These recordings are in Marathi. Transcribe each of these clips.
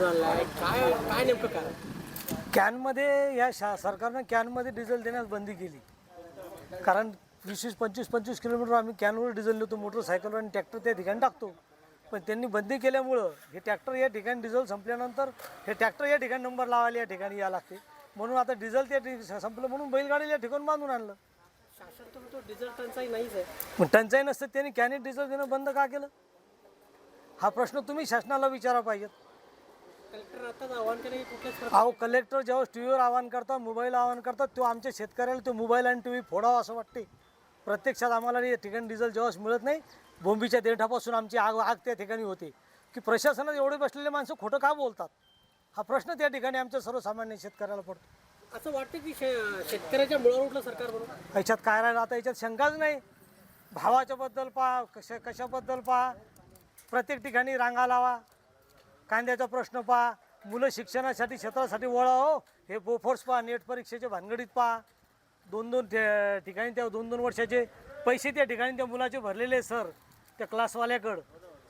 आणलाय, काय काय नेमकं काय? कॅनमध्ये या सरकारनं कॅनमध्ये डिझेल देण्यास बंदी केली. कारण 20-25 किलोमीटर आम्ही कॅनवर डिझेल नेतो, मोटरसायकल आणि ट्रॅक्टर त्या ठिकाणी टाकतो. पण त्यांनी बंदी केल्यामुळं हे ट्रॅक्टर या ठिकाणी डिझेल संपल्यानंतर हे ट्रॅक्टर या ठिकाणी नंबर लावायला या ठिकाणी यावं लागते. म्हणून आता डिझेल त्या संपलं म्हणून बैलगाडीला या ठिकाणी बांधून आणलं. शासन तर म्हणतो डिझेल टंचाई नाहीच आहे. पण टंचाई नसतं त्यांनी कॅनीत डिझेल देणं बंद का केलं? हा प्रश्न तुम्ही शासनाला विचारा पाहिजेत. कलेक्टर आताच आव्हान केलं की कुठल्याच अहो कलेक्टर जेव्हा टी व्हीवर आवाहन करतात, मोबाईल आवाहन करतात, तो आमच्या शेतकऱ्याला तो मोबाईल आणि टी व्ही फोडावा असं वाटते. प्रत्यक्षात आम्हाला या ठिकाणी डिझेल जेव्हा मिळत नाही, बोंबीच्या देठापासून आमची आग त्या ठिकाणी होते की प्रशासनात एवढे बसलेले माणसं खोटं का बोलतात, हा प्रश्न त्या ठिकाणी आमच्या सर्वसामान्य शेतकऱ्याला पडतो. असं वाटतं की शेतकऱ्याच्या मुळावर उठलं सरकार बरोबर. याच्यात काय राहिलं आता, याच्यात शंकाच नाही. भावाच्या बद्दल पहा, कशाबद्दल पहा, प्रत्येक ठिकाणी रांगा लावा. कांद्याचा प्रश्न पहा, मुलं शिक्षणासाठी क्षेत्रासाठी वळा हो, हे बोफोर्स पहा, नेट परीक्षेच्या भानगडीत पहा. 2-2 ठिकाणी त्या 2-2 वर्षाचे पैसे त्या ठिकाणी त्या मुलाचे भरलेले सर त्या क्लासवाल्याकडं.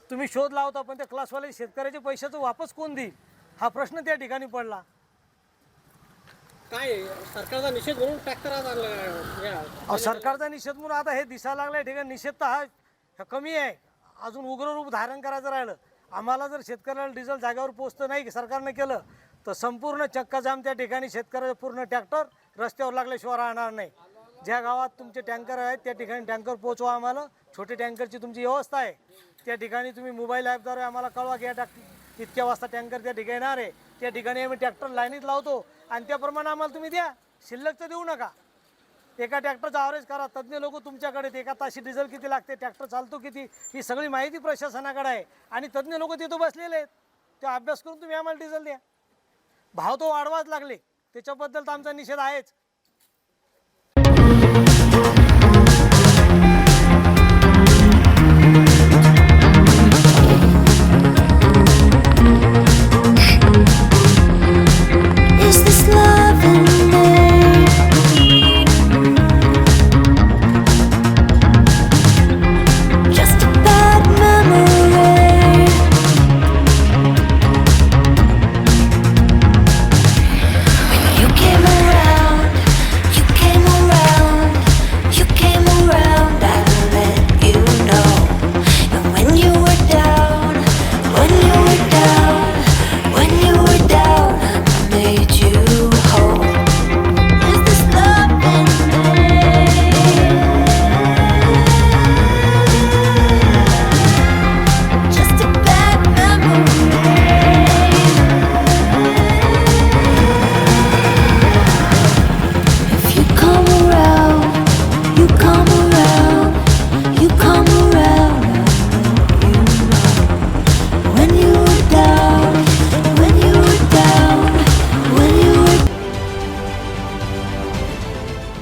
तुम्ही शोध लावता पण त्या क्लासवाले शेतकऱ्याच्या पैशाचं वापस कोण देईल, हा प्रश्न त्या ठिकाणी पडला. काय सरकारचा निषेध म्हणून ट्रॅक्टर आज आणला. सरकारचा निषेध म्हणून आता हे दिसायला लागलं ठिकाणी निषेध तर हा कमी आहे, अजून उग्र रूप धारण करायचं राहिलं. आम्हाला जर शेतकऱ्याला डिझेल जागेवर पोचतं नाही सरकारनं केलं तर संपूर्ण चक्काजाम त्या ठिकाणी शेतकऱ्याचं पूर्ण ट्रॅक्टर रस्त्यावर लागल्याशिवाय राहणार नाही. ज्या गावात तुमचे टँकर आहेत त्या ठिकाणी टँकर पोचवा आम्हाला. छोटे टँकरची तुमची व्यवस्था आहे त्या ठिकाणी तुम्ही मोबाईल ॲपद्वारे आम्हाला कळवा की इतक्या वाजता टँकर त्या ठिकाणी येणार आहे. त्या ठिकाणी आम्ही ट्रॅक्टर लाईनीत लावतो आणि त्याप्रमाणे आम्हाला तुम्ही द्या, शिल्लकचं देऊ नका. एका ट्रॅक्टरचा ॲव्हरेज करा. तज्ज्ञ लोक तुमच्याकडे, एका ताशी डिझेल किती लागते, ट्रॅक्टर चालतो किती, ही सगळी माहिती प्रशासनाकडे आहे आणि तज्ज्ञ लोक तिथं बसलेले आहेत. ते अभ्यास करून तुम्ही आम्हाला डिझेल द्या. भाव तो वाढवाच लागले, त्याच्याबद्दल तर आमचा निषेध आहेच.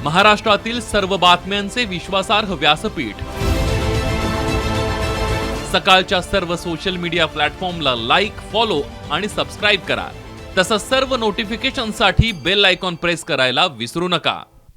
महाराष्ट्रातील सर्व बातम्यांचे विश्वासार्ह व्यासपीठ. सकाळच्या सर्व सोशल मीडिया प्लॅटफॉर्मला लाईक, फॉलो आणि सबस्क्राईब करा. तसंच सर्व नोटिफिकेशनसाठी बेल आयकॉन प्रेस करायला विसरू नका.